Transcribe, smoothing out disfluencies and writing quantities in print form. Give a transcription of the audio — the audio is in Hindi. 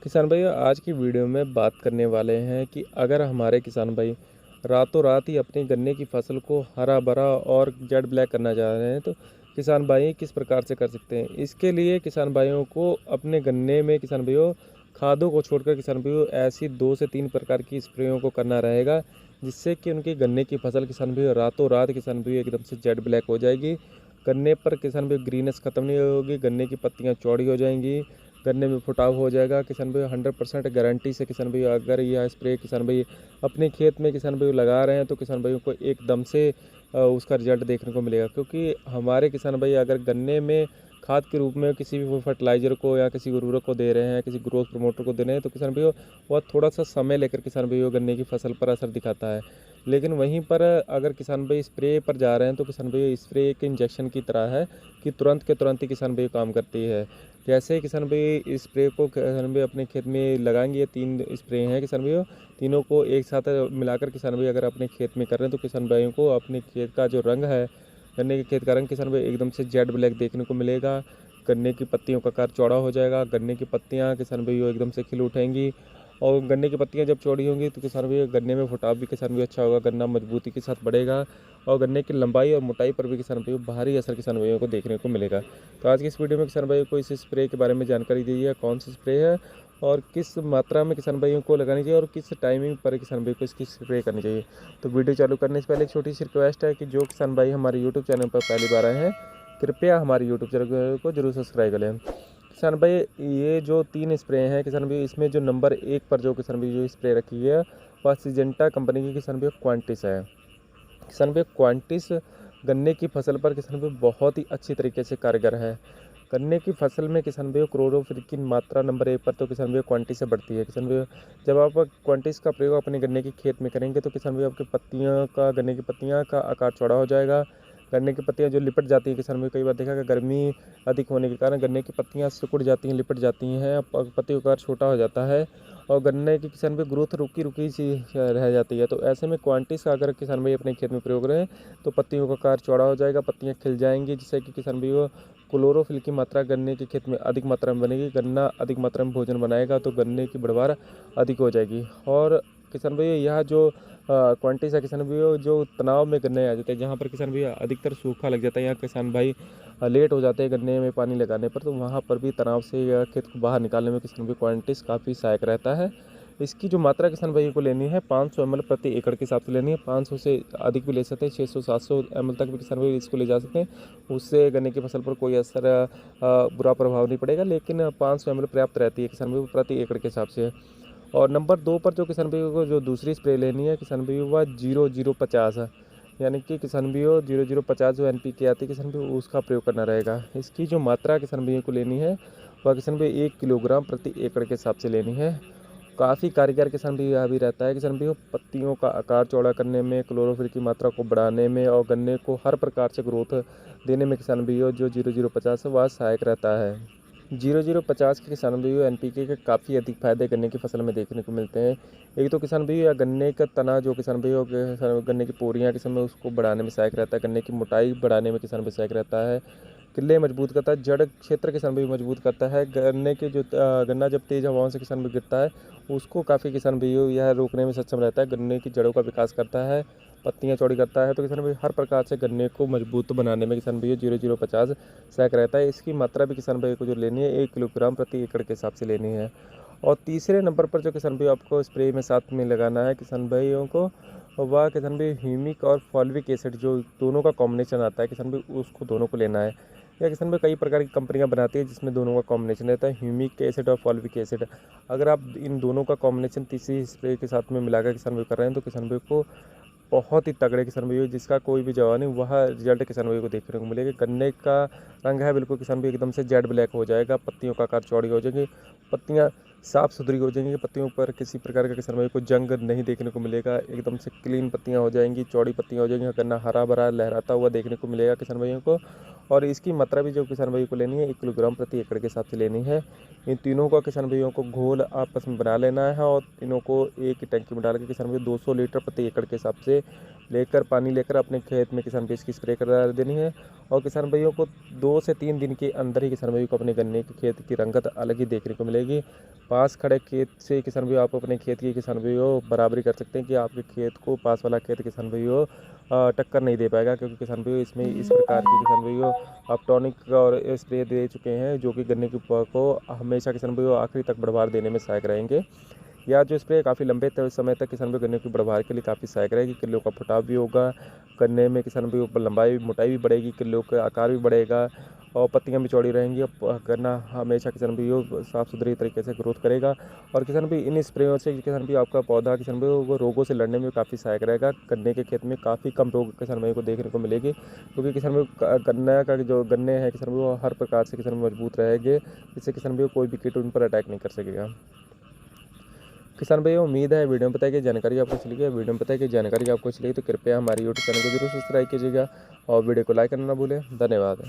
किसान भाई आज की वीडियो में बात करने वाले हैं कि अगर हमारे किसान भाई रातों रात ही अपनी गन्ने की फसल को हरा भरा और जेड ब्लैक करना चाह रहे हैं तो किसान भाई किस प्रकार से कर सकते हैं। इसके लिए किसान भाइयों को अपने गन्ने में किसान भाइयों खादों को छोड़कर किसान भाइयों ऐसी 2 से 3 प्रकार की स्प्रेयों को करना रहेगा, जिससे कि उनकी गन्ने की फसल किसान भाइयों रातों रात किसान भाइयों एकदम से जेड ब्लैक हो जाएगी। गन्ने पर किसान भाई ग्रीनेस खत्म नहीं होगी, गन्ने की पत्तियां चौड़ी हो जाएंगी, गन्ने में फुटाव हो जाएगा। किसान भाई 100% गारंटी से किसान भाई अगर यह स्प्रे किसान भाई अपने खेत में किसान भाई लगा रहे हैं तो किसान भाइयों को एकदम से उसका रिजल्ट देखने को मिलेगा। क्योंकि हमारे किसान भाई अगर गन्ने में खाद के रूप में किसी भी फर्टिलाइजर को या किसी उर्वरक को दे रहे हैं, किसी ग्रोथ प्रमोटर को दे रहे हैं, तो किसान भाइयों वह थोड़ा सा समय लेकर किसान भाइयों गन्ने की फसल पर असर दिखाता है। लेकिन वहीं पर अगर किसान भाई स्प्रे पर जा रहे हैं तो किसान भाई स्प्रे एक इंजेक्शन की तरह है कि तुरंत के तुरंत ही किसान भाई काम करती है। जैसे ही किसान भाई स्प्रे को किसान भाई अपने खेत में लगाएंगे, 3 स्प्रे हैं किसान भाइयों, तीनों को एक साथ मिलाकर किसान भाई अगर अपने खेत में कर रहे हैं तो किसान भाइयों को अपने खेत का जो रंग है, गन्ने के खेत का रंग किसान भाई एकदम से जेड ब्लैक देखने को मिलेगा। गन्ने की पत्तियों का आकार चौड़ा हो जाएगा, गन्ने की पत्तियां किसान भाइयों एकदम से खिल उठेंगी। और गन्ने की पत्तियां जब चौड़ी होंगी तो किसान भाई गन्ने में फुटाव भी किसान भाई अच्छा होगा, गन्ना मजबूती के साथ बढ़ेगा और गन्ने की लंबाई और मोटाई पर भी किसान भाइयों भारी असर किसान भाइयों को देखने को मिलेगा। तो आज की इस वीडियो में किसान भाइयों को इस स्प्रे के बारे में जानकारी दी है, कौन सी स्प्रे है और किस मात्रा में किसान भाइयों को लगानी चाहिए और किस टाइमिंग पर किसान भाई को इसकी स्प्रे करनी चाहिए। तो वीडियो चालू करने से पहले एक छोटी सी रिक्वेस्ट है कि जो किसान भाई हमारे यूट्यूब चैनल पर पहली बार आए हैं, कृपया हमारे यूट्यूब चैनल को जरूर सब्सक्राइब करें। किसान भाई ये जो 3 स्प्रे हैं किसान भाई, इसमें जो नंबर 1 पर जो किसान भाई जो स्प्रे रखी है वह सिजेंटा कंपनी की किसान भाई क्वांटिस है। किसान भाई क्वांटिस गन्ने की फसल पर किसान भाई बहुत ही अच्छी तरीके से कारगर है। गन्ने की फसल में किसान भाई क्लोरोफिल की मात्रा नंबर 1 पर तो किसान भाई क्वांटिस से बढ़ती है। किसान भाई जब आप क्वांटिस का प्रयोग अपने गन्ने के खेत में करेंगे तो किसान भाई आपकी पत्तियां का गन्ने की पत्तियां का आकार चौड़ा हो जाएगा। गन्ने की पत्तियां जो लिपट जाती हैं, किसान भाई कई बार देखा कि गर्मी अधिक होने के कारण गन्ने की पत्तियां सिकुड़ जाती हैं, लिपट जाती हैं, पत्ती का आकार छोटा हो जाता है और गन्ने की किसान भाई ग्रोथ रुकी रुकी सी रह जाती है। तो ऐसे में क्वांटिस का अगर किसान भाई अपने खेत में प्रयोग करें तो पत्तियों का आकार चौड़ा हो जाएगा, पत्तियां खिल जाएंगी, जिससे कि किसान भाई क्लोरोफिल की मात्रा गन्ने के खेत में अधिक मात्रा में बनेगी। गन्ना अधिक मात्रा में भोजन बनाएगा तो गन्ने की पैदावार अधिक हो जाएगी। और किसान भाई यह जो क्वांटिस है किसान भाई जो तनाव में गन्ने आ जाते हैं, जहाँ पर किसान भाई अधिकतर सूखा लग जाता है, यहाँ किसान भाई लेट हो जाते हैं गन्ने में पानी लगाने पर, तो वहाँ पर भी तनाव से या खेत को बाहर निकालने में किसान भाई क्वांटिस काफ़ी सहायक रहता है। इसकी जो मात्रा किसान भाई को लेनी है 500 ml प्रति एकड़ के हिसाब से लेनी है। 500 से अधिक भी ले सकते हैं, 600-700 ml तक भी किसान भाई इसको ले जा सकते हैं। उससे गन्ने की फसल पर कोई असर बुरा प्रभाव नहीं पड़ेगा, लेकिन 500 ml पर्याप्त रहती है किसान भाई प्रति एकड़ के हिसाब से। और नंबर 2 पर जो किसान भाई को जो दूसरी स्प्रे लेनी है किसान भाई वह 0050 है, यानी कि किसान भाई 0050 जो NPK आती है किसान भाई उसका प्रयोग करना रहेगा। इसकी जो मात्रा किसान भाई को लेनी है वह किसान भाई 1 किलोग्राम प्रति एकड़ के हिसाब से लेनी है। काफ़ी कारगर किसान भाई यह भी रहता है किसान भाई पत्तियों का आकार चौड़ा करने में, क्लोरोफिल की मात्रा को बढ़ाने में और गन्ने को हर प्रकार से ग्रोथ देने में किसान भाई जो 0050 है वह सहायक रहता है। 0050 के किसान भाइयों NPK के काफ़ी अधिक फायदे गन्ने की फसल में देखने को मिलते हैं। एक तो किसान भाइयों या गन्ने का तना जो किसान भाइयों के गन्ने की पोरियाँ किसान में उसको बढ़ाने में सहायक रहता है, गन्ने की मोटाई बढ़ाने में किसान भाई सहायक रहता है, किले मजबूत करता है, जड़ क्षेत्र किसान भाई मजबूत करता है। गन्ने के जो गन्ना जब तेज हवाओं से किसान भाई गिरता है उसको काफ़ी किसान भाइयों यह रोकने में सक्षम रहता है, गन्ने की जड़ों का विकास करता है, पत्तियां चौड़ी करता है। तो किसान भाई हर प्रकार से गन्ने को मजबूत बनाने में किसान भाई 0050 सहायक रहता है। इसकी मात्रा भी किसान भाई को जो लेनी है 1 किलोग्राम प्रति एकड़ के हिसाब से लेनी है। और तीसरे नंबर पर जो किसान भाई आपको स्प्रे में साथ में लगाना है किसान भाइयों को, वह किसान भाई ह्यूमिक और फॉल्विक एसिड जो दोनों का कॉम्बिनेशन आता है किसान भाई उसको दोनों को लेना है। या किसान भाई कई प्रकार की कंपनियां बनाती है जिसमें दोनों का कॉम्बिनेशन रहता है, ह्यूमिक एसिड और फॉल्विक एसिड। अगर आप इन दोनों का कॉम्बिनेशन तीसरी स्प्रे के साथ में मिलाकर किसान भाई कर रहे हैं तो किसान भाई को बहुत ही तगड़े किसान भाई जिसका कोई भी जवाब नहीं वह रिजल्ट किसान भाई को देखने को मिलेगा। गन्ने का रंग है बिल्कुल किसान भाई एकदम से जेड ब्लैक हो जाएगा, पत्तियों का आकार चौड़ी हो जाएगी, पत्तियां साफ सुथरी हो जाएंगी, पत्तियों पर किसी प्रकार का किसान भाई को जंग नहीं देखने को मिलेगा, एकदम से क्लीन पत्तियां हो जाएंगी, चौड़ी पत्तियां हो जाएंगी, गन्ना हरा भरा लहराता हुआ देखने को मिलेगा किसान भाइयों को। और इसकी मात्रा भी जो किसान भाई को लेनी है 1 किलोग्राम प्रति एकड़ के हिसाब से लेनी है। इन तीनों का किसान भाइयों को घोल आपस में बना लेना है और तीनों को एक ही टंकी में डाल के किसान भाई 200 लीटर प्रति एकड़ के हिसाब से लेकर पानी लेकर अपने खेत में किसान भाई इसकी स्प्रे कर देनी है। और किसान भाइयों को 2 से 3 दिन के अंदर ही किसान भाइयों को अपने गन्ने के खेत की रंगत अलग ही देखने को मिलेगी। पास खड़े खेत से किसान भाइयों आप अपने खेत की किसान भाइयों बराबरी कर सकते हैं कि आपके खेत को पास वाला खेत किसान भाइयों टक्कर नहीं दे पाएगा, क्योंकि किसान भाइयों इसमें इस प्रकार के किसान भाइयों आप टॉनिक और स्प्रे दे चुके हैं जो कि गन्ने की पौध को हमेशा किसान भाइयों आखिरी तक बढ़वार देने में सहायक रहेंगे। या जो स्प्रे काफ़ी लंबे समय तक किसान भाई गन्ने की बढ़वार के लिए काफ़ी सहायक रहेगी। किलो का फुटाव भी होगा, गन्ने में किसान भाई ऊपर लंबाई मोटाई भी बढ़ेगी, किलो का आकार भी बढ़ेगा और पत्तियां भी चौड़ी रहेंगी। और गन्ना हमेशा किसान भाई साफ़ सुथरी तरीके से ग्रोथ करेगा। और किसान भाई इन स्प्रेयों से किसान भाई आपका पौधा किसान भाई वो रोगों से लड़ने में काफ़ी सहायक रहेगा। गन्ने के खेत में काफ़ी कम रोग किसान भाई को देखने को मिलेगी, क्योंकि किसान भाई गन्ना का जो गन्ने हैं किसान भाई वो हर प्रकार से किसान भाई मजबूत रहेंगे, जिससे किसान भाई कोई भी कीट उन पर अटैक नहीं कर सकेगा। किसान भाई उम्मीद है वीडियो में बताई गई जानकारी आपको चली गई। वीडियो में बताई गई जानकारी आपको चली तो कृपया हमारी यूट्यूब चैनल को जरूर सब्सक्राइब कीजिएगा और वीडियो को लाइक करना ना भूलें। धन्यवाद।